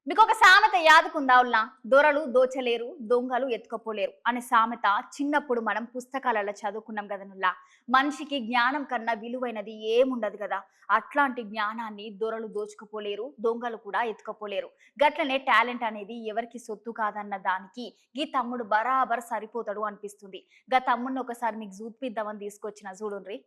మీకు ఒక సామెత యాదుకుందా ఉల్లా? దొరలు దోచలేరు, దొంగలు ఎత్తుకపోలేరు అనే సామెత చిన్నప్పుడు మనం పుస్తకాలలో చదువుకున్నాం కదనుల్లా. మనిషికి జ్ఞానం కన్నా విలువైనది ఏముండదు కదా. అట్లాంటి జ్ఞానాన్ని దొరలు దోచుకుపోలేరు, దొంగలు కూడా ఎత్తుకపోలేరు. గట్లనే టాలెంట్ అనేది ఎవరికి సొత్తు కాదన్న దానికి ఈ తమ్ముడు బరాబర్ సరిపోతాడు అనిపిస్తుంది. గా తమ్ముడిని ఒకసారి మీకు చూపిద్దామని తీసుకొచ్చిన చూడుండ్రి.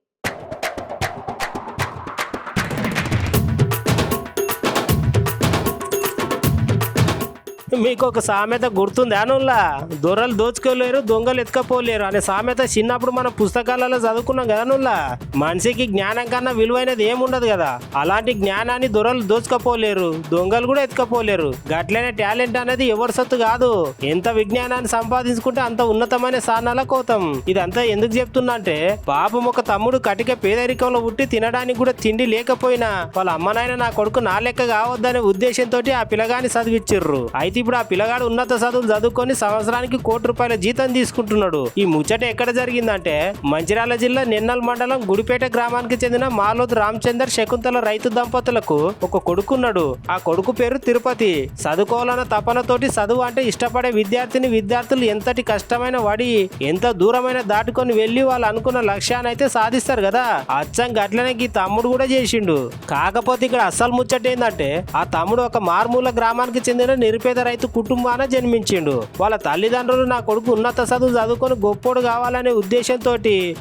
మీకు ఒక సామెత గుర్తుంది అనుల్లా? దొరలు దోచుకోలేరు, దొంగలు ఎత్తుకపోలేరు అనే సామెత చిన్నప్పుడు మన పుస్తకాలలో చదువుకున్నాం కదనుల్లా. మనిషికి జ్ఞానం కన్నా విలువైనది ఏముండదు కదా. అలాంటి జ్ఞానాన్ని దొరలు దోచుకపోలేరు, దొంగలు కూడా ఎత్తుకపోలేరు. గట్లనే టాలెంట్ అనేది ఎవరి సత్తు కాదు. ఎంత విజ్ఞానాన్ని సంపాదించుకుంటే అంత ఉన్నతమైన స్థానాల కోతం. ఇదంతా ఎందుకు చెప్తున్నా అంటే, పాపం ఒక తమ్ముడు కటిక పేదరికంలో పుట్టి తినడానికి కూడా తిండి లేకపోయినా వాళ్ళ అమ్మనాయన నా కొడుకు నా లెక్క కావద్దనే ఉద్దేశంతో ఆ పిల్లగాని చదివిచ్చిర్రు. అయితే ఇప్పుడు ఆ పిల్లగాడు ఉన్నత చదువులు చదువుకొని సంవత్సరానికి ₹1,00,00,000 జీతం తీసుకుంటున్నాడు. ఈ ముచ్చట ఎక్కడ జరిగిందంటే, మంచిర్యాల జిల్లా నిన్నల్ మండలం గుడిపేట గ్రామానికి చెందిన మాలోద్ రామచందర్ శకుంతల రైతు దంపతులకు ఒక కొడుకున్నాడు. ఆ కొడుకు పేరు తిరుపతి. చదువుకోవాలన్న తపనతోటి చదువు అంటే ఇష్టపడే విద్యార్థులు ఎంతటి కష్టమైన వాడి ఎంత దూరమైన దాటుకొని వెళ్లి వాళ్ళు అనుకున్న లక్ష్యాన్ని అయితే సాధిస్తారు కదా. అచ్చం గట్లనే ఈ తమ్ముడు కూడా చేసిండు. కాకపోతే ఇక్కడ అస్సలు ముచ్చట ఏంటంటే, ఆ తమ్ముడు ఒక మారుమూల గ్రామానికి చెందిన నిరుపేద రైతు కుటుంబాన జన్మించిండు. వాళ్ళ తల్లిదండ్రులు నా కొడుకు ఉన్నత చదువు చదువుకొని గొప్పోడు కావాలనే ఉద్దేశంతో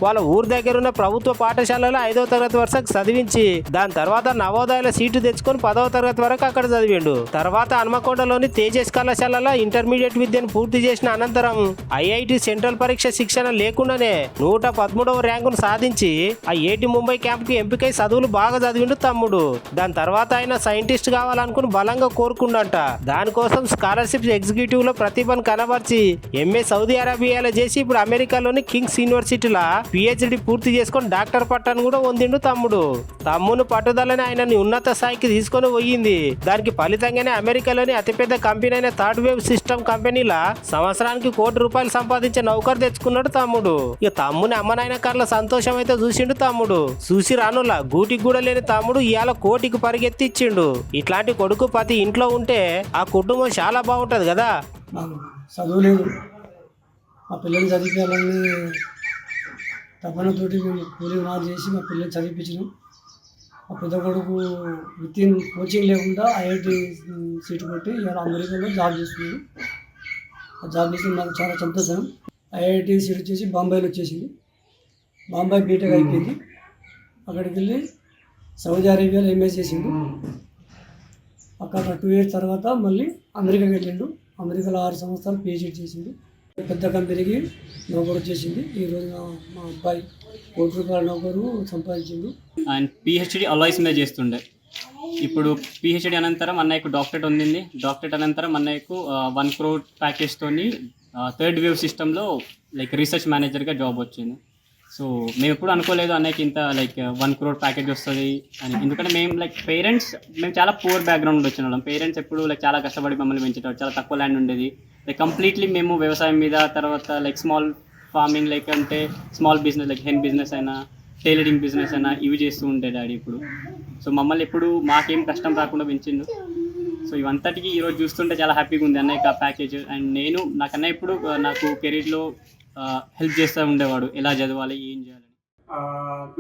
వాళ్ళ ఊరు దగ్గర ఉన్న ప్రభుత్వ పాఠశాలలో 5వ తరగతి వరకు చదివించి దాని తర్వాత నవోదయాల సీటు తెచ్చుకొని 10వ తరగతి వరకు అక్కడ చదివిండు. తర్వాత హన్మకొండలోని తేజస్ కళాశాలలో ఇంటర్మీడియట్ విద్యను పూర్తి చేసిన అనంతరం ఐఐటి సెంట్రల్ పరీక్ష శిక్షణ లేకుండానే 113వ ర్యాంకును సాధించి ఆ ఏటి ముంబై క్యాంప్ కి ఎంపికై చదువులు బాగా చదివిండు తమ్ముడు. దాని తర్వాత ఆయన సైంటిస్ట్ కావాలనుకుని బలంగా కోరుకుండంట. దానికోసం స్కాలర్షిప్ ఎగ్జిక్యూటివ్ లో ప్రతిభను కనబర్చి ఎంఏ సౌదీ అరేబియాలో చేసి ఇప్పుడు అమెరికాలోని కింగ్స్ యూనివర్సిటీలో పిహెచ్డి పూర్తి చేసుకొని డాక్టర్ పట్టాను కూడా పొందిండు తమ్ముడు. తమ్ముని పట్టుదలని ఆయనని ఉన్నత స్థాయికి తీసుకొని పోయింది. దానికి ఫలితంగానే అమెరికాలోని అతిపెద్ద కంపెనీ అయిన థర్డ్ వేవ్ సిస్టమ్ కంపెనీలా సంవత్సరానికి ₹1,00,00,000 సంపాదించే నౌకరు తెచ్చుకున్నాడు తమ్ముడు. ఇక తమ్ముని అమ్మనాయన కార్ల సంతోషం అయితే చూసిండు తమ్ముడు. చూసి రానులా గూటికి కూడా లేని తమ్ముడు ఇవాళ కోటికి పరిగెత్తి ఇచ్చిండు. ఇట్లాంటి కొడుకు ప్రతి ఇంట్లో ఉంటే ఆ కుటుంబం చాలా బాగుంటుంది కదా. నాకు చదువు లేదు, మా పిల్లల్ని చదివించాలని తపనతోటి మేము కూలీ నాలు చేసి మా పిల్లల్ని చదివించినాం. మా పెద్ద కొడుకు విత్ కోచింగ్ లేకుండా ఐఐటి సీటు కొట్టి ఇలా అమెరికాలో జాబ్ చేస్తున్నాడు. ఆ జాబ్ చేసి నాకు చాలా సంతోషం. ఐఐటి సీట్ వచ్చేసి బాంబేలో వచ్చేసింది. బాంబే బీటెక్ అయిపోయింది. అక్కడికి వెళ్ళి సౌదీ అరేబియాలో ఎంఎస్ చేసిండు. అక్కడ 2 years తర్వాత మళ్ళీ అమెరికాకి వెళ్ళిండు. అమెరికాలో 6 సంవత్సరాలు పిహెచ్డి చేసిండు. పెద్ద కంపెనీకి నౌకరు వచ్చేసింది. ఈరోజు మా అబ్బాయి ₹1,00,00,000 నౌకరు సంపాదించిండు. అండ్ పిహెచ్డి అలాయ్స్ మీద చేస్తుండే. ఇప్పుడు పిహెచ్డి అనంతరం అన్నయ్యకు డాక్టరేట్ ఉంది. డాక్టరేట్ అనంతరం అన్నయ్యకు 1 crore ప్యాకేజ్తోని థర్డ్ వేవ్ సిస్టంలో రీసెర్చ్ మేనేజర్గా జాబ్ వచ్చింది. సో మేము ఎప్పుడు అనుకోలేదు అన్నయ్యకి ఇంత 1 crore ప్యాకేజ్ వస్తుంది అని. ఎందుకంటే మేము చాలా పూర్ బ్యాక్గ్రౌండ్ నుండి వచ్చిన వాళ్ళం. పేరెంట్స్ ఎప్పుడు చాలా కష్టపడి మమ్మల్ని పెంచేటప్పుడు. చాలా తక్కువ ల్యాండ్ ఉండేది. కంప్లీట్లీ మేము వ్యవసాయం మీద, తర్వాత స్మాల్ ఫార్మింగ్ అంటే స్మాల్ బిజినెస్ హెన్ బిజినెస్ అయినా, టైలరింగ్ బిజినెస్ అయినా ఇవి చేస్తూ ఉండే డాడీ ఇప్పుడు. సో మమ్మల్ని ఎప్పుడు మాకేం కష్టం రాకుండా పెంచిండు. సో ఇవంతటికి ఈరోజు చూస్తుంటే చాలా హ్యాపీగా ఉంది అన్నయ్యకి ఆ ప్యాకేజ్. అండ్ నాకన్నా ఇప్పుడు నాకు కెరీర్లో హెల్ప్ చేస్తూ ఉండేవాడు, ఎలా చదవాలి, ఏం చేయాలని.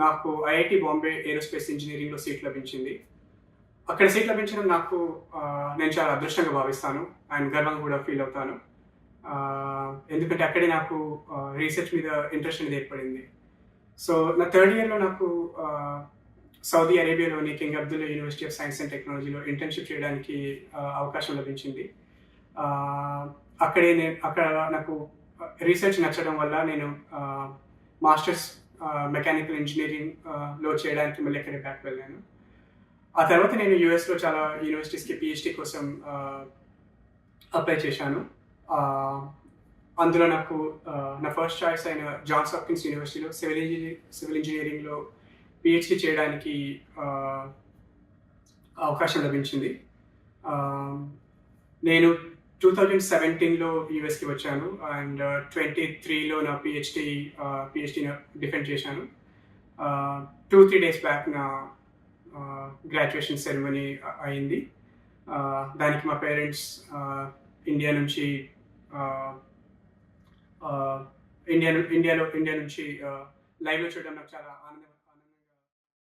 నాకు ఐఐటి బాంబే ఏరోస్పేస్ ఇంజనీరింగ్లో సీట్ లభించింది. అక్కడ సీట్ లభించడం నాకు నేను చాలా అదృష్టంగా భావిస్తాను అండ్ గర్వంగా కూడా ఫీల్ అవుతాను. ఎందుకంటే అక్కడే నాకు రీసెర్చ్ మీద ఇంట్రెస్ట్ అనేది ఏర్పడింది. సో నా 3rd yearలో నాకు సౌదీ అరేబియాలోని King Abdullah University of Science and టెక్నాలజీలో ఇంటర్న్షిప్ చేయడానికి అవకాశం లభించింది. అక్కడ నాకు రీసెర్చ్ నచ్చడం వల్ల నేను మాస్టర్స్ మెకానికల్ ఇంజనీరింగ్లో చేయడానికి మళ్ళీ అక్కడే బ్యాక్ వెళ్ళాను. ఆ తర్వాత నేను యూఎస్లో చాలా యూనివర్సిటీస్కి పిహెచ్డి కోసం అప్లై చేశాను. అందులో నాకు నా ఫస్ట్ చాయిస్ అయిన జాన్స్ హాప్కిన్స్ యూనివర్సిటీలో సివిల్ ఇంజనీరింగ్లో పిహెచ్డి చేయడానికి అవకాశం లభించింది. నేను 2017లో యూఎస్కి వచ్చాను అండ్ 23లో నా పిహెచ్డిని డిఫెండ్ చేశాను. 2-3 days బ్యాక్ నా గ్రాడ్యుయేషన్ సెరమనీ అయింది. దానికి మా పేరెంట్స్ ఇండియా నుంచి ఇండియా నుంచి లైవ్లో చూడడం నాకు చాలా ఆనందం.